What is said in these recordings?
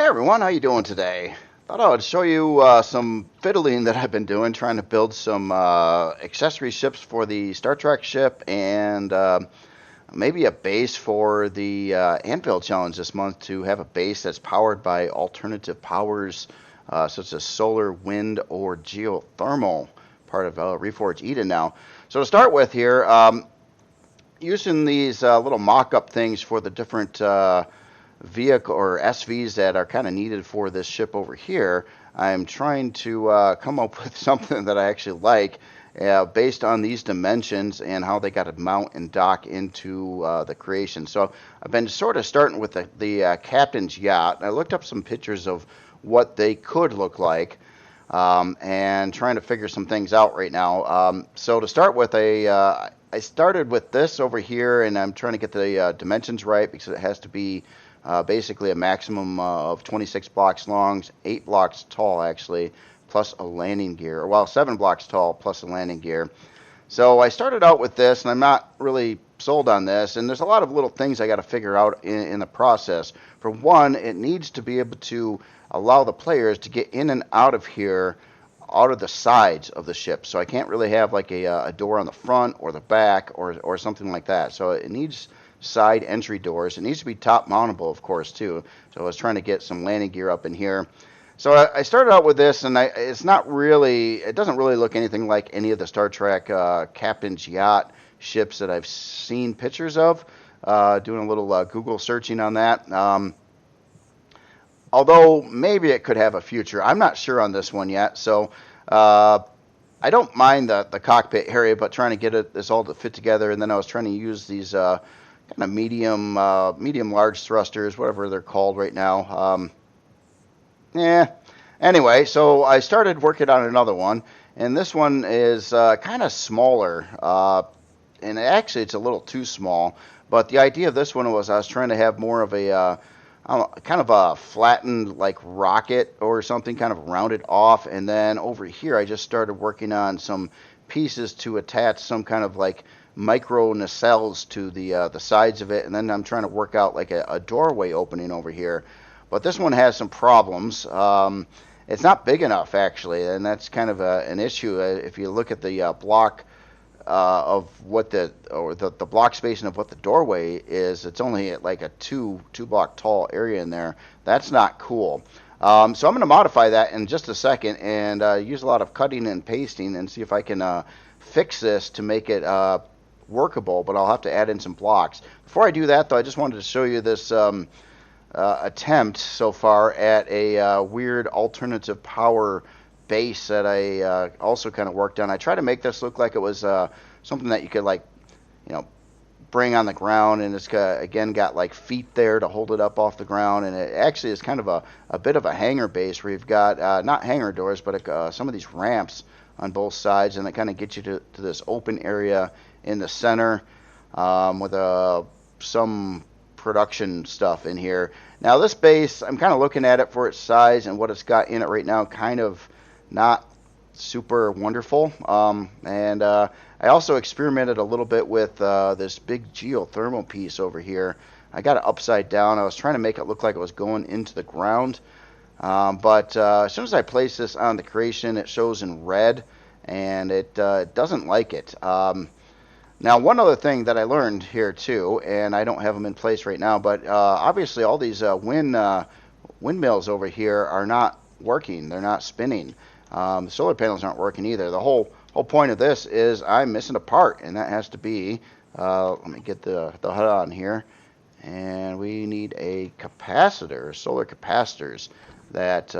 Everyone, how you doing today? Thought I would show you some fiddling that I've been doing, trying to build some accessory ships for the Star Trek ship and maybe a base for the Anvil Challenge this month to have a base that's powered by alternative powers such as solar, wind, or geothermal, part of Reforge Eden now. So to start with here, using these little mock-up things for the different vehicle or SVs that are kind of needed for this ship over here, I'm trying to come up with something that I actually like based on these dimensions and how they got to mount and dock into the creation. So I've been sort of starting with the captain's yacht. I looked up some pictures of what they could look like and trying to figure some things out right now. So to start with, I started with this over here, and I'm trying to get the dimensions right because it has to be basically a maximum of 26 blocks long, 8 blocks tall actually, plus a landing gear. Well, 7 blocks tall plus a landing gear. So I started out with this, and I'm not really sold on this, and there's a lot of little things I got to figure out in the process. For one, it needs to be able to allow the players to get in and out of here out of the sides of the ship. So I can't really have like a door on the front or the back or something like that. So it needs side entry doors. It needs to be top mountable, of course, too. So I was trying to get some landing gear up in here. So I started out with this, and it doesn't really look anything like any of the Star Trek Captain's Yacht ships that I've seen pictures of. Doing a little Google searching on that. Although maybe it could have a future. I'm not sure on this one yet. So I don't mind the cockpit area, but trying to get this all to fit together. And then I was trying to use these kind of medium large thrusters, whatever they're called right now. Anyway, so I started working on another one, and this one is kind of smaller, and actually it's a little too small. But the idea of this one was I was trying to have more of a kind of a flattened like rocket or something, kind of rounded off, and then over here I just started working on some pieces to attach some kind of like micro nacelles to the sides of it, and then I'm trying to work out like a doorway opening over here. But this one has some problems. It's not big enough actually, and that's kind of an issue. If you look at the block of what the block spacing of what the doorway is, it's only at like a two block tall area in there. That's not cool. So I'm going to modify that in just a second and use a lot of cutting and pasting and see if I can fix this to make it workable, but I'll have to add in some blocks. Before I do that, though, I just wanted to show you this attempt so far at a weird alternative power base that I also kind of worked on. I tried to make this look like it was something that you could like, bring on the ground, and it's again got like feet there to hold it up off the ground, and it actually is kind of a bit of a hangar base where you've got not hangar doors, but some of these ramps on both sides, and it kind of gets you to this open area in the center with some production stuff in here. Now this base, I'm kind of looking at it for its size and what it's got in it right now, kind of not super wonderful. And I also experimented a little bit with this big geothermal piece over here. I got it upside down. I was trying to make it look like it was going into the ground. But as soon as I place this on the creation, it shows in red, and it doesn't like it. Now, one other thing that I learned here too, and I don't have them in place right now, but obviously all these windmills over here are not working. They're not spinning. The solar panels aren't working either. The whole point of this is I'm missing a part, and that has to be, let me get the HUD on here, and we need a capacitor, solar capacitors that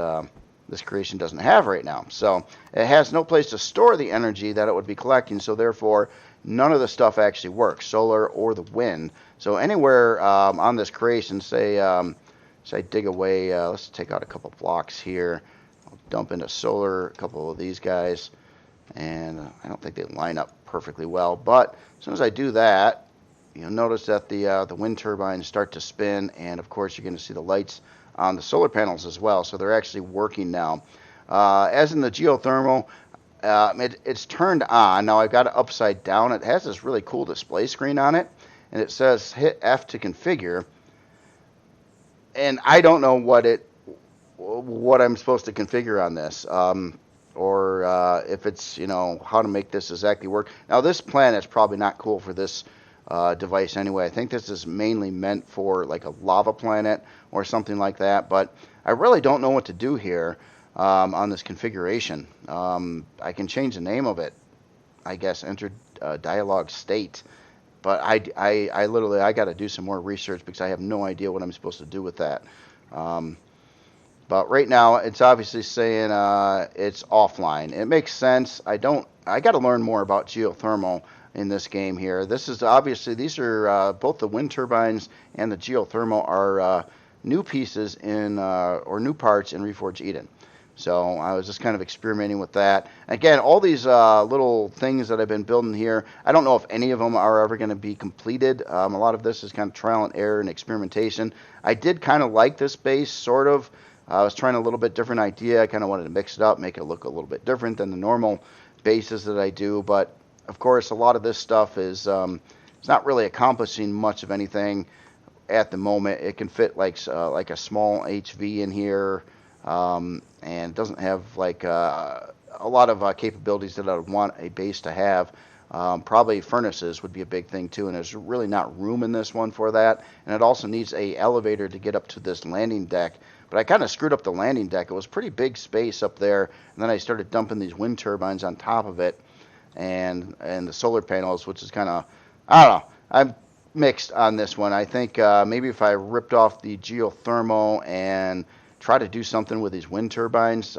this creation doesn't have right now. So it has no place to store the energy that it would be collecting, so therefore none of the stuff actually works, solar or the wind. So anywhere on this creation, say I dig away, let's take out a couple blocks here. I'll dump into solar a couple of these guys, and I don't think they line up perfectly well. But as soon as I do that, you'll notice that the wind turbines start to spin, and of course you're going to see the lights on the solar panels as well. So they're actually working now. As in the geothermal, it's turned on. Now I've got it upside down. It has this really cool display screen on it, and it says hit F to configure. And I don't know what what I'm supposed to configure on this, or if it's, how to make this exactly work. Now, this planet's probably not cool for this device anyway. I think this is mainly meant for like a lava planet or something like that, but I really don't know what to do here on this configuration. I can change the name of it, I guess, enter dialog state. But I literally, I got to do some more research because I have no idea what I'm supposed to do with that. But right now, it's obviously saying it's offline. It makes sense. I got to learn more about geothermal in this game here. This is obviously, these are both the wind turbines and the geothermal are new pieces or new parts in Reforged Eden. So I was just kind of experimenting with that. Again, all these little things that I've been building here, I don't know if any of them are ever going to be completed. A lot of this is kind of trial and error and experimentation. I did kind of like this base, sort of. I was trying a little bit different idea. I kind of wanted to mix it up, make it look a little bit different than the normal bases that I do. But, of course, a lot of this stuff is it's not really accomplishing much of anything at the moment. It can fit like a small HV in here. And it doesn't have like a lot of capabilities that I would want a base to have. Probably furnaces would be a big thing too, and there's really not room in this one for that. And it also needs a elevator to get up to this landing deck. But I kind of screwed up the landing deck. It was pretty big space up there, and then I started dumping these wind turbines on top of it, and the solar panels, which is kind of, I don't know. I'm mixed on this one. I think maybe if I ripped off the geothermal and try to do something with these wind turbines.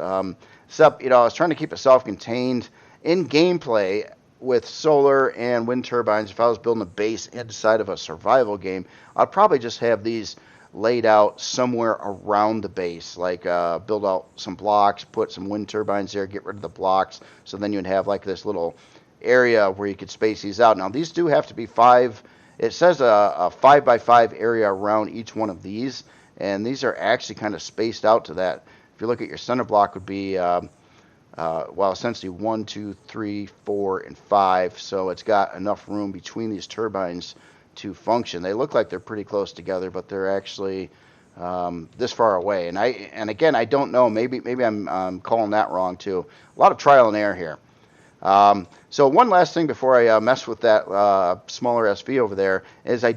Except, I was trying to keep it self-contained in gameplay with solar and wind turbines. If I was building a base inside of a survival game, I'd probably just have these laid out somewhere around the base, like build out some blocks, put some wind turbines there, get rid of the blocks, so then you'd have like this little area where you could space these out. Now, these do have to be it says a 5x5 area around each one of these. And these are actually kind of spaced out to that. If you look at your center block would be, essentially 1, 2, 3, 4, and 5. So it's got enough room between these turbines to function. They look like they're pretty close together, but they're actually this far away. And again, I don't know. Maybe I'm calling that wrong too. A lot of trial and error here. So one last thing before I mess with that smaller SV over there is I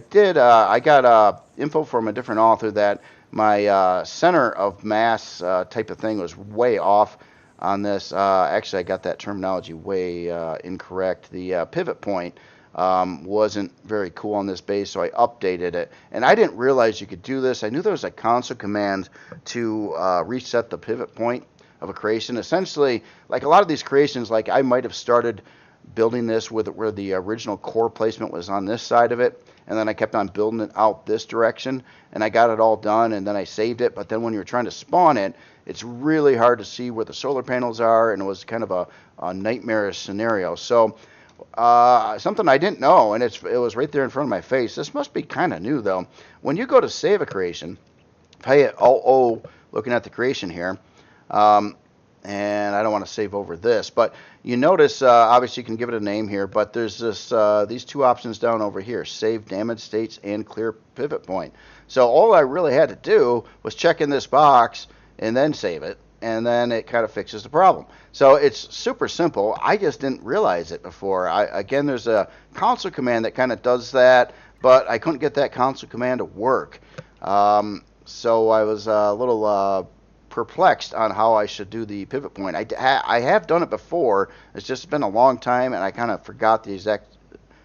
got info from a different author that my center of mass type of thing was way off on this. Actually, I got that terminology way incorrect. The pivot point wasn't very cool on this base, so I updated it. And I didn't realize you could do this. I knew there was a console command to reset the pivot point of a creation. Essentially, like a lot of these creations, like I might have started building this where the original core placement was on this side of it, and then I kept on building it out this direction, and I got it all done, and then I saved it. But then when you're trying to spawn it, it's really hard to see where the solar panels are, and it was kind of a nightmarish scenario. So something I didn't know, and it was right there in front of my face. This must be kind of new, though. When you go to save a creation, if I hit Alt-O looking at the creation here, and I don't want to save over this, but you notice, obviously you can give it a name here, but there's these two options down over here, save damage states and clear pivot point. So all I really had to do was check in this box and then save it, and then it kind of fixes the problem. So it's super simple. I just didn't realize it before. Again, there's a console command that kind of does that, but I couldn't get that console command to work. So I was a little perplexed on how I should do the pivot point. I have done it before. It's just been a long time, and I kind of forgot the exact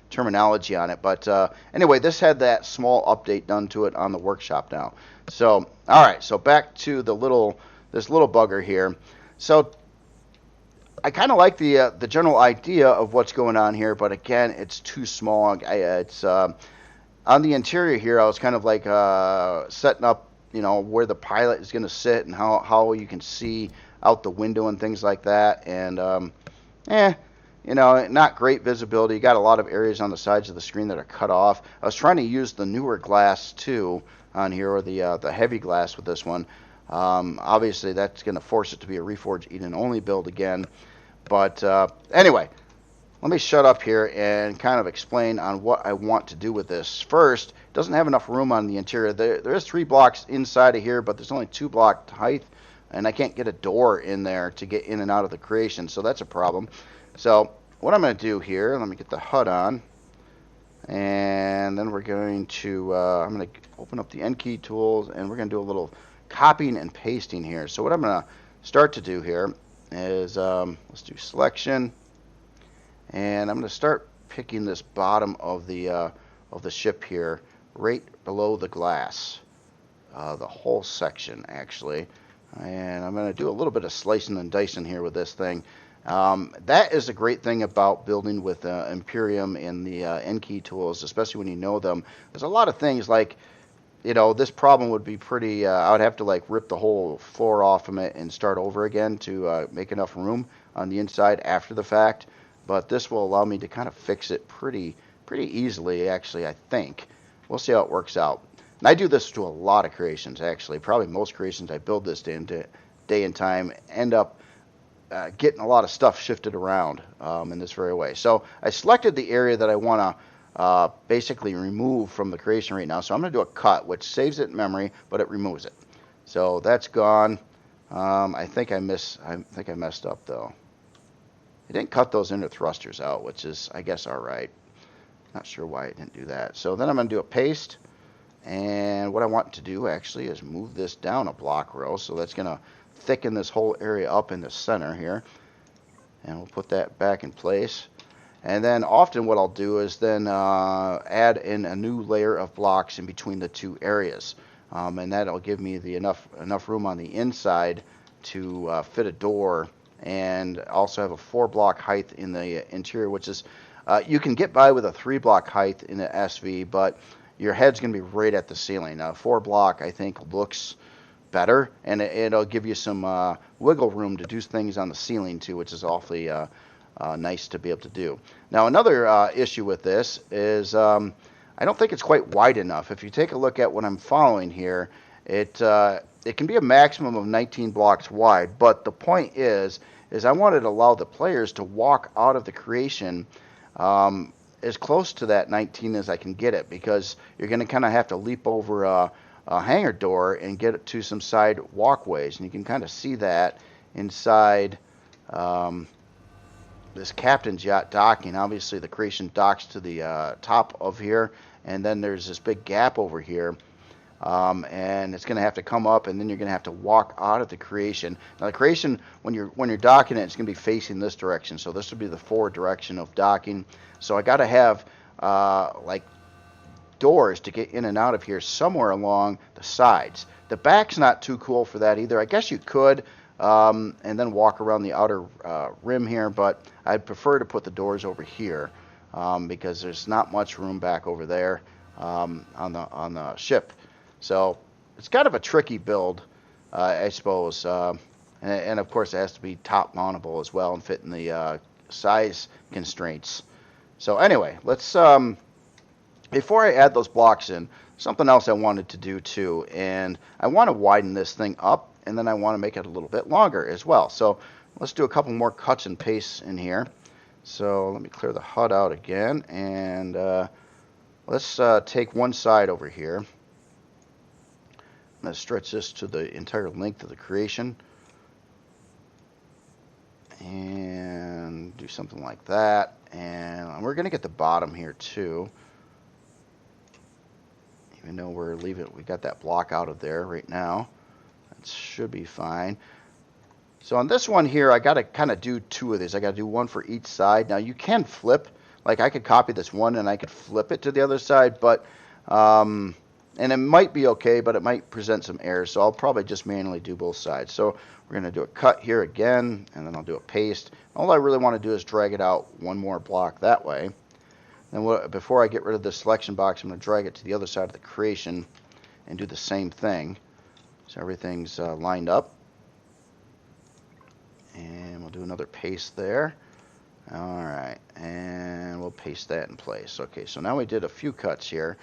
terminology on it. But anyway, this had that small update done to it on the workshop now. So, all right. So back to this little bugger here. So I kind of like the general idea of what's going on here, but again, it's too small. It's on the interior here. I was kind of like setting up, where the pilot is going to sit and how you can see out the window and things like that. And, not great visibility. You got a lot of areas on the sides of the screen that are cut off. I was trying to use the newer glass, too, on here, or the heavy glass with this one. Obviously, that's going to force it to be a Reforged Eden only build again. But anyway, let me shut up here and kind of explain on what I want to do with this. First, it doesn't have enough room on the interior. There is 3 blocks inside of here, but there's only 2 block height and I can't get a door in there to get in and out of the creation, so that's a problem. So what I'm going to do here, let me get the HUD on, and then we're going to, I'm going to open up the N key tools, and we're going to do a little copying and pasting here. So what I'm going to start to do here is, let's do selection, and I'm going to start picking this bottom of the ship here, right below the glass, the whole section actually. And I'm going to do a little bit of slicing and dicing here with this thing. That is a great thing about building with Empyrion and the N key tools, especially when you know them. There's a lot of things like, this problem would be pretty, I would have to like rip the whole floor off from it and start over again to make enough room on the inside after the fact. But this will allow me to kind of fix it pretty easily, actually, I think. We'll see how it works out. And I do this to a lot of creations, actually. Probably most creations I build this day and time end up getting a lot of stuff shifted around in this very way. So I selected the area that I want to basically remove from the creation right now. So I'm going to do a cut, which saves it in memory, but it removes it. So that's gone. I think I messed up though. It didn't cut those inner thrusters out, which is, I guess, all right. Not sure why it didn't do that. So then I'm going to do a paste. And what I want to do actually is move this down a block row. So that's going to thicken this whole area up in the center here. And we'll put that back in place. And then often what I'll do is then add in a new layer of blocks in between the two areas. And that'll give me the enough room on the inside to fit a door, and also have a 4-block height in the interior, which is, you can get by with a 3-block height in the SV, but your head's going to be right at the ceiling. 4-block, I think, looks better, and it'll give you some wiggle room to do things on the ceiling too, which is awfully nice to be able to do. Now, another issue with this is I don't think it's quite wide enough. If you take a look at what I'm following here, it can be a maximum of 19 blocks wide, but the point is I wanted to allow the players to walk out of the creation as close to that 19 as I can get it, because you're going to kind of have to leap over a hangar door and get it to some side walkways, and you can kind of see that inside this captain's yacht docking. Obviously the creation docks to the top of here, and then there's this big gap over here. And it's going to have to come up, and then you're going to have to walk out of the creation. Now the creation, when you're docking it, it's going to be facing this direction. So this would be the forward direction of docking. So I got to have like doors to get in and out of here somewhere along the sides. The back's not too cool for that either. I guess you could, and then walk around the outer rim here, but I'd prefer to put the doors over here because there's not much room back over there on the ship. So it's kind of a tricky build, I suppose, and of course it has to be top mountable as well and fit in the size constraints. So anyway, let's before I add those blocks in, something else I wanted to do too, and I want to widen this thing up, and then I want to make it a little bit longer as well. So let's do a couple more cuts and pastes in here. So let me clear the HUD out again, and let's take one side over here. I'm going to stretch this to the entire length of the creation and do something like that. And we're going to get the bottom here too, even though we got that block out of there right now. That should be fine. So on this one here, I got to kind of do two of these. I got to do one for each side. Now you can flip, like I could copy this one and I could flip it to the other side, but and it might be okay, but it might present some errors, so I'll probably just manually do both sides. So we're going to do a cut here again, and then I'll do a paste. All I really want to do is drag it out one more block that way. Then before I get rid of this selection box, I'm going to drag it to the other side of the creation and do the same thing. So everything's lined up. And we'll do another paste there. All right, and we'll paste that in place. Okay, so now we did a few cuts here.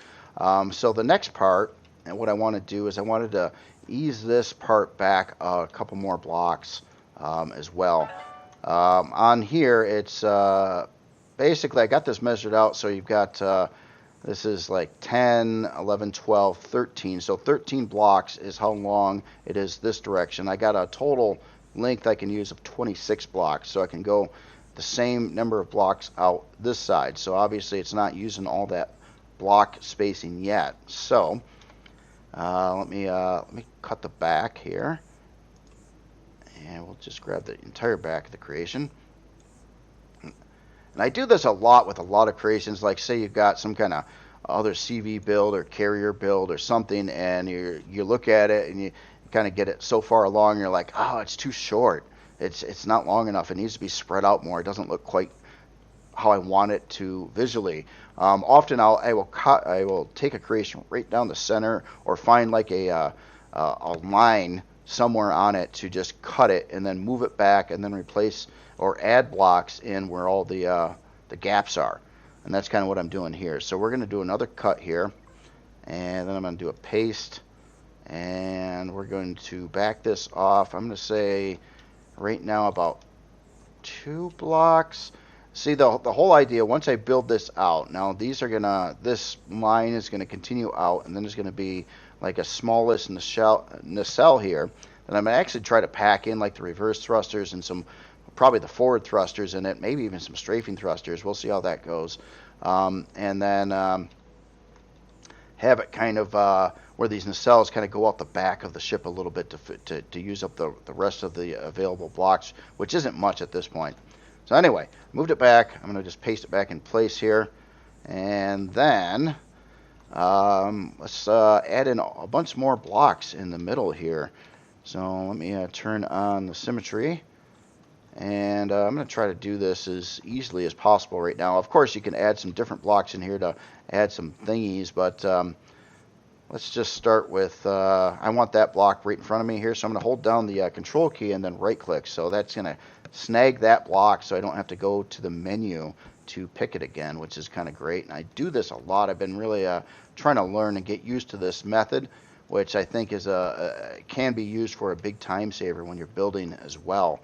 So the next part, and what I want to do is I wanted to ease this part back a couple more blocks as well. On here, it's basically, I got this measured out, so you've got This is like 10, 11, 12, 13. So 13 blocks is how long it is this direction. I got a total length I can use of 26 blocks. So I can go the same number of blocks out this side. So obviously it's not using all that block spacing yet. So let me cut the back here. And we'll just grab the entire back of the creation. And I do this a lot with a lot of creations, like say you've got some kind of other CV build or carrier build or something, and you look at it and you kind of get it so far along, you're like, oh, it's too short. It's not long enough. It needs to be spread out more. It doesn't look quite how I want it to visually. Often I will take a creation right down the center, or find like a line somewhere on it to just cut it and then move it back and then replace or add blocks in where all the gaps are. And that's kind of what I'm doing here. So we're going to do another cut here, and then I'm going to do a paste, and we're going to back this off. I'm going to say right now about 2 blocks. See, the whole idea, once I build this out, now these are gonna, this line is gonna continue out, and then there's gonna be like a smallest nacelle here that I'm gonna actually try to pack in like the reverse thrusters and some, probably the forward thrusters in it, maybe even some strafing thrusters. We'll see how that goes. And then have it kind of where these nacelles kind of go out the back of the ship a little bit to use up the rest of the available blocks, which isn't much at this point. So anyway, moved it back. I'm going to just paste it back in place here. And then let's add in a bunch more blocks in the middle here. So let me turn on the symmetry. And I'm going to try to do this as easily as possible right now. Of course, you can add some different blocks in here to add some thingies, but let's just start with, I want that block right in front of me here, so I'm going to hold down the control key and then right click. So that's going to snag that block so I don't have to go to the menu to pick it again, which is kind of great. And I do this a lot. I've been really trying to learn and get used to this method, which I think is can be used for a big time saver when you're building as well.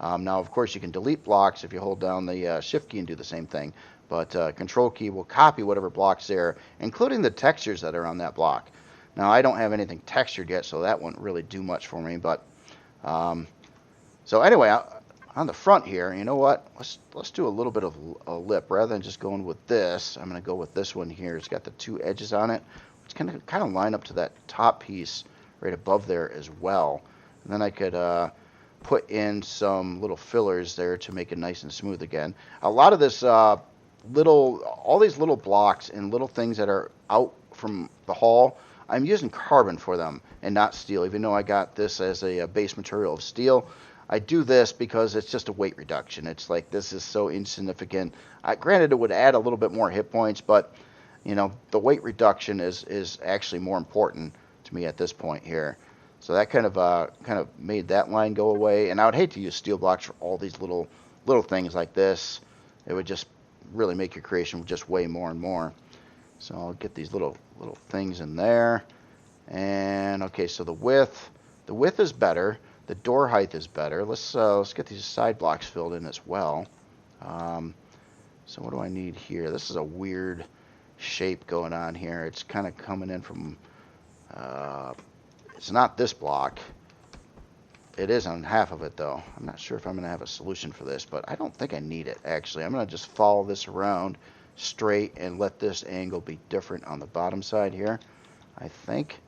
Now, of course, you can delete blocks if you hold down the shift key and do the same thing, but control key will copy whatever block's there, including the textures that are on that block. Now, I don't have anything textured yet, so that wouldn't really do much for me, but so anyway, on the front here, you know what? Let's do a little bit of a lip rather than just going with this. I'm going to go with this one here. It's got the 2 edges on it. It's kind of line up to that top piece right above there as well. And then I could put in some little fillers there to make it nice and smooth again. A lot of this all these little blocks and little things that are out from the hull, I'm using carbon for them and not steel, even though I got this as a base material of steel. I do this because it's just a weight reduction. It's like, this is so insignificant. Granted, it would add a little bit more hit points, but you know, the weight reduction is actually more important to me at this point here. So that kind of made that line go away. And I would hate to use steel blocks for all these little things like this. It would just really make your creation just weigh more and more. So I'll get these little things in there. And okay, so the width is better. The door height is better. Let's get these side blocks filled in as well. So what do I need here? This is a weird shape going on here. It's kind of coming in from, it's not this block. It is on half of it though. I'm not sure if I'm going to have a solution for this, but I don't think I need it actually. I'm going to just follow this around straight and let this angle be different on the bottom side here, I think.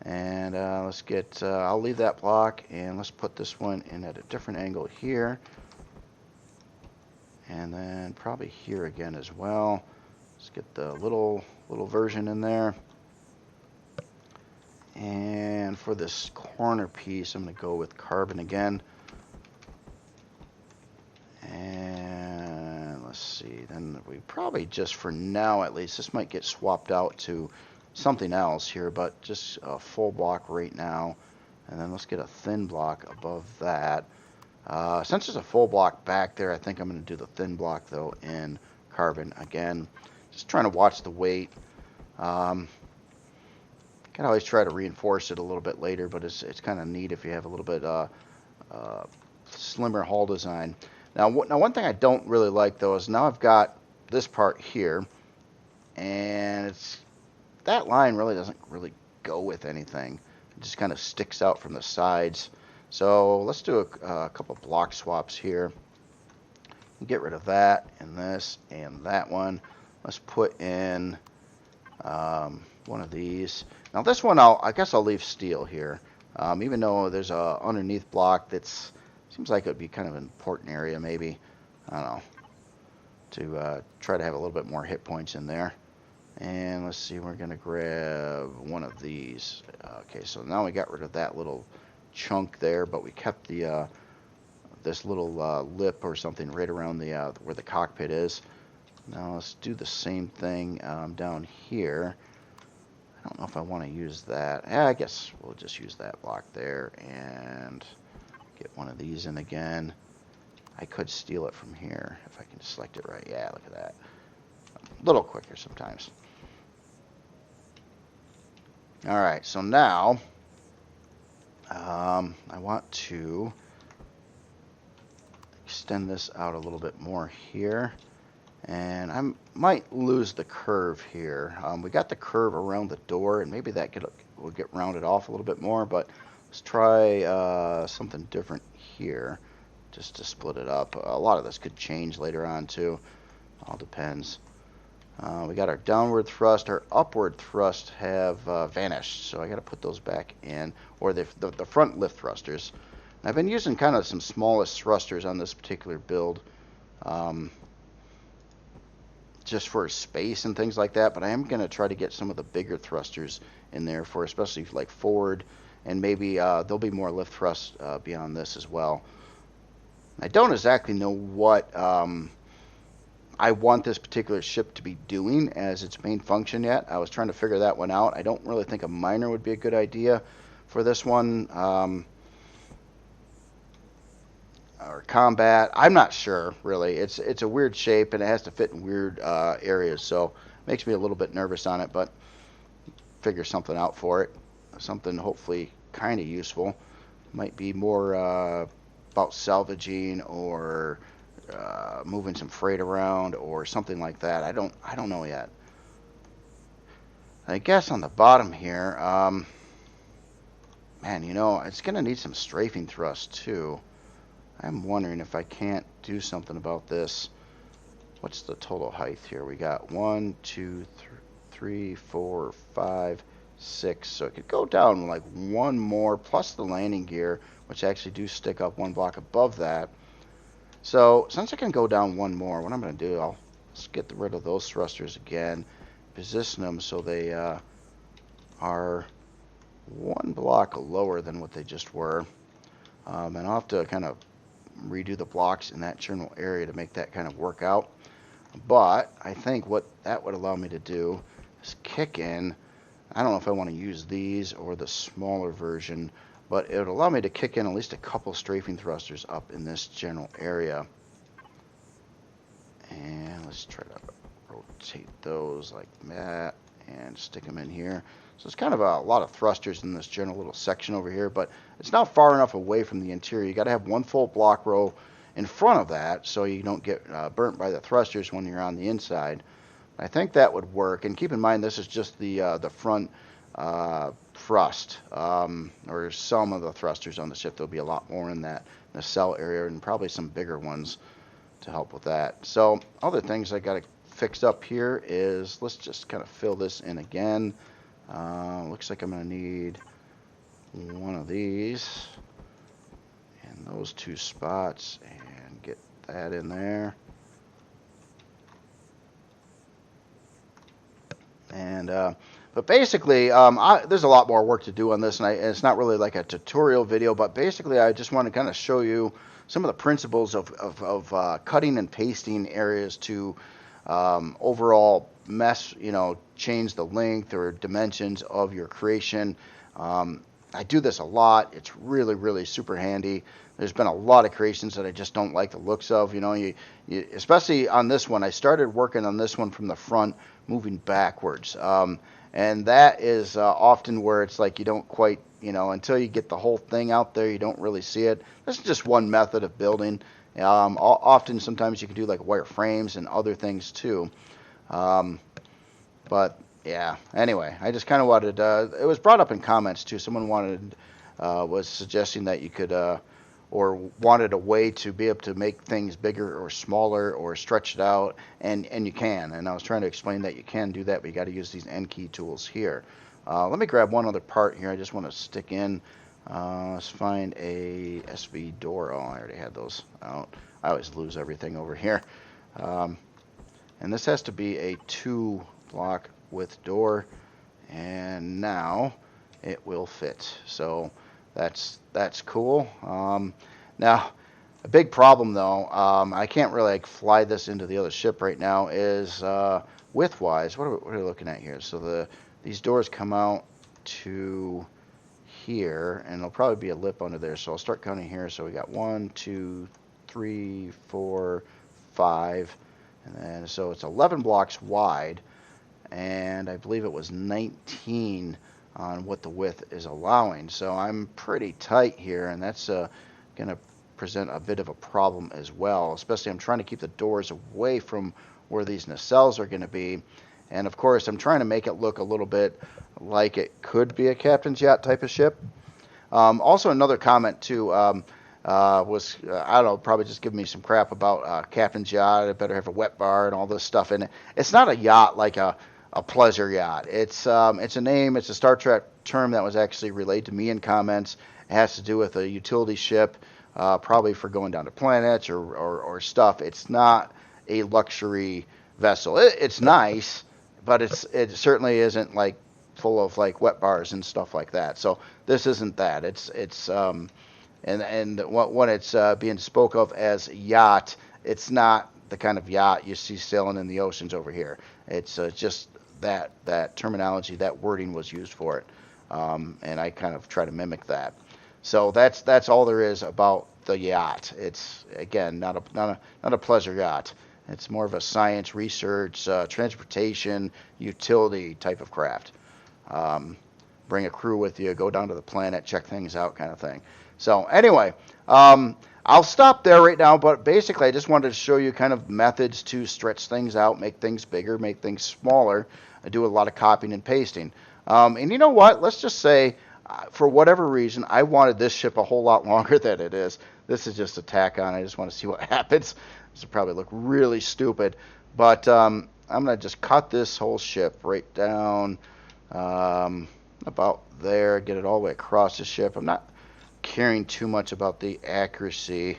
And let's get, I'll leave that block and let's put this one in at a different angle here. And then probably here again as well. Let's get the little version in there. And for this corner piece, I'm going to go with carbon again. And let's see, then we probably just for now at least, this might get swapped out to something else here, but just a full block right now. And then let's get a thin block above that. Since there's a full block back there, I think I'm going to do the thin block though in carbon again. Just trying to watch the weight. Can always try to reinforce it a little bit later, but it's kind of neat if you have a little bit slimmer hull design. Now one thing I don't really like though is now I've got this part here, and that line really doesn't really go with anything. It just kind of sticks out from the sides. So let's do a couple block swaps here. Get rid of that and this and that one. Let's put in one of these. Now this one, I guess I'll leave steel here, even though there's a underneath block that's seems like it would be kind of an important area, maybe. I don't know, to try to have a little bit more hit points in there. And let's see, we're gonna grab one of these. Okay, so now we got rid of that little chunk there, but we kept the this little lip or something right around the where the cockpit is. Now let's do the same thing down here. I don't know if I want to use that. I guess we'll just use that block there and get one of these in again. I could steal it from here if I can select it right. Yeah, look at that. A little quicker sometimes. All right, so now I want to extend this out a little bit more here. And I might lose the curve here. We got the curve around the door, and maybe that will get rounded off a little bit more, but let's try something different here just to split it up. A lot of this could change later on too. All depends. We got our downward thrust. Our upward thrust have vanished, so I got to put those back in, or the front lift thrusters. And I've been using kind of some smallest thrusters on this particular build. Just for space and things like that, but I am going to try to get some of the bigger thrusters in there for especially like forward, and maybe there'll be more lift thrust beyond this as well. I don't exactly know what I want this particular ship to be doing as its main function yet. I was trying to figure that one out. I don't really think a miner would be a good idea for this one. Or combat. I'm not sure, really. It's a weird shape, and it has to fit in weird areas, so it makes me a little bit nervous on it, but figure something out for it. Something hopefully kind of useful. Might be more about salvaging or moving some freight around or something like that. I don't know yet. I guess on the bottom here, man, you know, it's going to need some strafing thrust, too. I'm wondering if I can't do something about this. What's the total height here? We got 1, 2, 3, 4, 5, 6. So it could go down like one more, plus the landing gear, which actually do stick up one block above that. So since I can go down one more, what I'm going to do, I'll just get rid of those thrusters again, position them so they are one block lower than what they just were. And I'll have to kind of redo the blocks in that general area to make that kind of work out. But I think what that would allow me to do is kick in. I don't know if I want to use these or the smaller version, but it would allow me to kick in at least a couple strafing thrusters up in this general area. And let's try to rotate those like that and stick them in here. So it's kind of a lot of thrusters in this general little section over here, but it's not far enough away from the interior. You got to have one full block row in front of that so you don't get burnt by the thrusters when you're on the inside. I think that would work. And keep in mind, this is just the front thrust, or some of the thrusters on the ship. There'll be a lot more in that nacelle area, and probably some bigger ones to help with that. So other things I got to fix up here is, let's just kind of fill this in again. Looks like I'm going to need one of these in those two spots and get that in there. And but basically, there's a lot more work to do on this, and it's not really like a tutorial video, but basically I just want to kind of show you some of the principles of cutting and pasting areas to overall change the length or dimensions of your creation. I do this a lot. It's really, really super handy. There's been a lot of creations that I just don't like the looks of. You especially on this one. I started working on this one from the front, moving backwards. And that is often where it's like you don't quite, until you get the whole thing out there, you don't really see it. This is just one method of building. Often, sometimes you can do like wire frames and other things too. But yeah, anyway, I just kind of wanted, it was brought up in comments too. Someone was suggesting that you could, or wanted a way to be able to make things bigger or smaller or stretch it out, and you can. And I was trying to explain that you can do that, but you got to use these end key tools here. Let me grab one other part here. I just want to stick in. Let's find a SV door. Oh, I already had those out. I always lose everything over here. And this has to be a 2-block width door, and now it will fit. So that's cool. Now, a big problem though, I can't really like fly this into the other ship right now, is width-wise. What are we looking at here? So these doors come out to here, and there'll probably be a lip under there. So I'll start counting here. So we got 1, 2, 3, 4, 5. And then, so it's 11 blocks wide, and I believe it was 19 on what the width is allowing. So I'm pretty tight here, and that's going to present a bit of a problem as well. Especially I'm trying to keep the doors away from where these nacelles are going to be. And of course, I'm trying to make it look a little bit like it could be a captain's yacht type of ship. Also, another comment too. Was I don't know, probably just giving me some crap about captain's yacht. I better have a wet bar and all this stuff in it. It's not a yacht like a pleasure yacht. It's a name. It's a Star Trek term that was actually relayed to me in comments. It has to do with a utility ship, probably for going down to planets or stuff. It's not a luxury vessel. It's nice, but it certainly isn't like full of like wet bars and stuff like that. So this isn't that. And when it's being spoke of as yacht, it's not the kind of yacht you see sailing in the oceans over here. It's just that terminology, that wording was used for it, and I kind of try to mimic that. So that's all there is about the yacht. It's again not a pleasure yacht. It's more of a science, research, transportation, utility type of craft. Bring a crew with you, go down to the planet, check things out, kind of thing. So anyway, I'll stop there right now, but basically I just wanted to show you kind of methods to stretch things out, make things bigger, make things smaller. I do a lot of copying and pasting. And you know what? Let's just say, for whatever reason, I wanted this ship a whole lot longer than it is. This is just a tack on. I just want to see what happens. This will probably look really stupid, but I'm going to just cut this whole ship right down about there, get it all the way across the ship. I'm not caring too much about the accuracy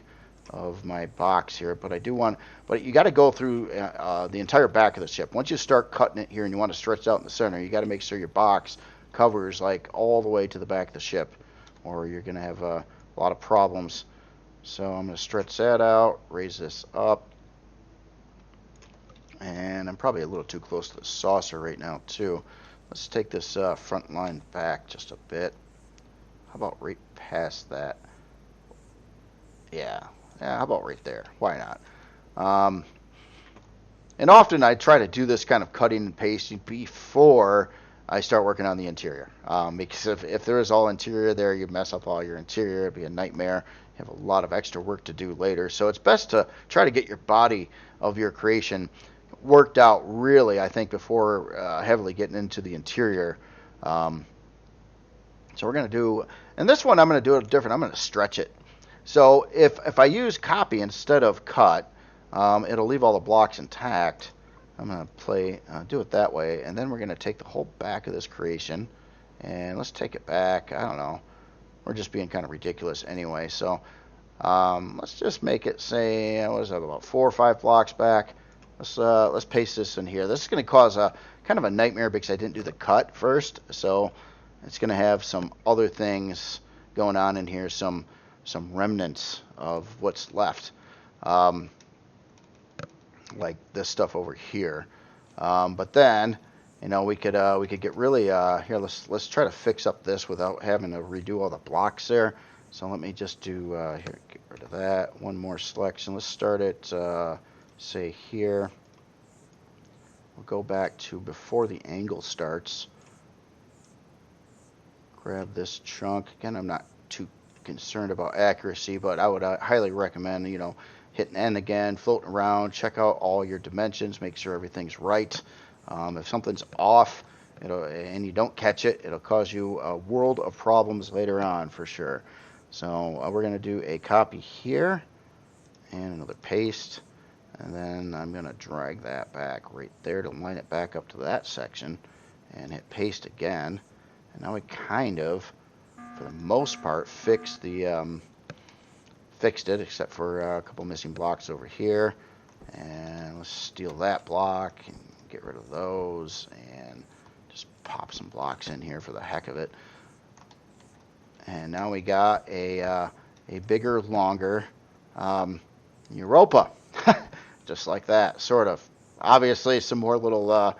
of my box here, but I do want, but you got to go through the entire back of the ship. Once you start cutting it here and you want to stretch out in the center, you got to make sure your box covers like all the way to the back of the ship, or you're going to have a lot of problems. So I'm going to stretch that out, raise this up, and I'm probably a little too close to the saucer right now too. Let's take this front line back just a bit. How about right past that? Yeah, how about right there? Why not? And often I try to do this kind of cutting and pasting before I start working on the interior. Because if there is all interior there, you mess up all your interior. It'd be a nightmare. You have a lot of extra work to do later. So it's best to try to get your body of your creation worked out really, I think, before heavily getting into the interior. So we're going to do, and this one I'm going to do it different. I'm going to stretch it. So if I use copy instead of cut, it'll leave all the blocks intact. I'm going to do it that way, and then we're going to take the whole back of this creation, and let's take it back. I don't know. We're just being kind of ridiculous anyway. So let's just make it, say, what is that, about 4 or 5 blocks back. Let's paste this in here. This is going to cause a kind of a nightmare because I didn't do the cut first. So it's going to have some other things going on in here, some remnants of what's left, like this stuff over here. But then, you know, we could get really here. Let's try to fix up this without having to redo all the blocks there. So let me just do here. Get rid of that. One more selection. Let's start it. Say here. We'll go back to before the angle starts. Grab this chunk. Again, I'm not too concerned about accuracy, but I would highly recommend, hitting N again, floating around, check out all your dimensions, make sure everything's right. If something's off, and you don't catch it, it'll cause you a world of problems later on for sure. So we're going to do a copy here and another paste, and then I'm going to drag that back right there to line it back up to that section and hit paste again. And now we kind of, for the most part, fixed it, except for a couple missing blocks over here. And let's steal that block and get rid of those and just pop some blocks in here for the heck of it. And now we got a bigger, longer Europa, just like that, sort of. Obviously, some more little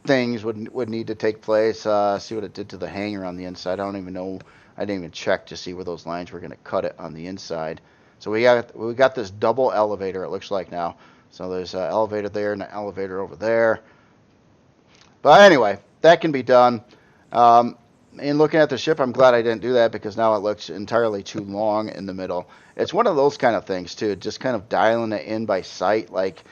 things would need to take place. See what it did to the hanger on the inside. I don't even know. I didn't even check to see where those lines were going to cut it on the inside. So we got this double elevator. It looks like now. So there's an elevator there and an elevator over there. But anyway, that can be done. In looking at the ship, I'm glad I didn't do that because now it looks entirely too long in the middle. It's one of those kind of things, too, just kind of dialing it in by sight. Like,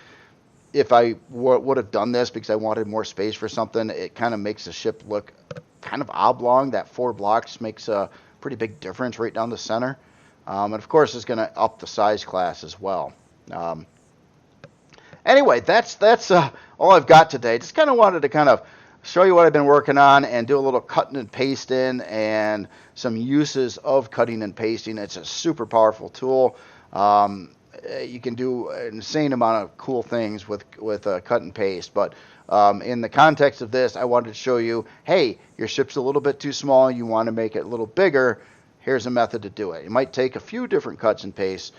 if I would have done this because I wanted more space for something, it kind of makes the ship look kind of oblong. That 4 blocks makes a pretty big difference right down the center. And, of course, it's going to up the size class as well. Anyway, that's all I've got today. Just kind of wanted to kind of show you what I've been working on and do a little cutting and pasting and some uses of cutting and pasting. It's a super powerful tool. You can do an insane amount of cool things with cut and paste. But in the context of this, I wanted to show you, hey, your ship's a little bit too small. You want to make it a little bigger. Here's a method to do it. It might take a few different cuts and pastes,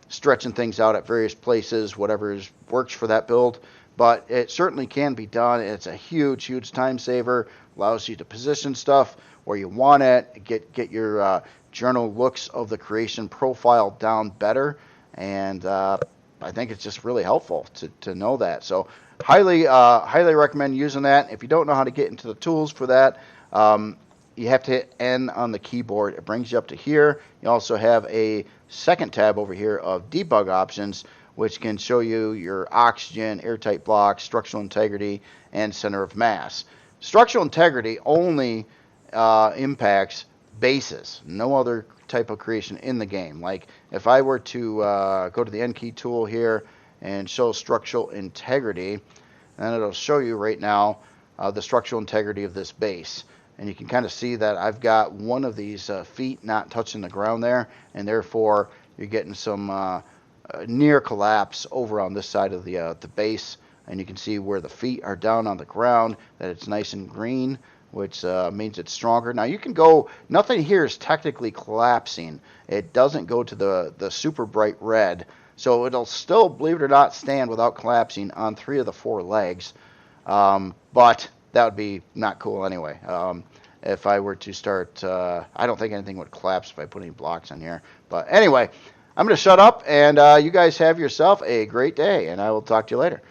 stretching things out at various places, whatever works for that build. But it certainly can be done. It's a huge, huge time saver. Allows you to position stuff where you want it. Get your journal looks of the creation profile down better. And I think it's just really helpful to know that. So highly recommend using that. If you don't know how to get into the tools for that, you have to hit N on the keyboard. It brings you up to here. You also have a second tab over here of debug options, which can show you your oxygen, airtight blocks, structural integrity, and center of mass. Structural integrity only impacts bases, no other type of creation in the game. Like if I were to go to the N key tool here and show structural integrity, then it'll show you right now the structural integrity of this base. And you can kind of see that I've got one of these feet not touching the ground there, and therefore you're getting some near collapse over on this side of the base. And you can see where the feet are down on the ground, that it's nice and green, which means it's stronger. Now you can go, nothing here is technically collapsing. It doesn't go to the super bright red. So it'll still, believe it or not, stand without collapsing on 3 of the 4 legs. But that would be not cool anyway. If I were to start, I don't think anything would collapse if I put any blocks on here. But anyway, I'm going to shut up, and you guys have yourself a great day, and I will talk to you later.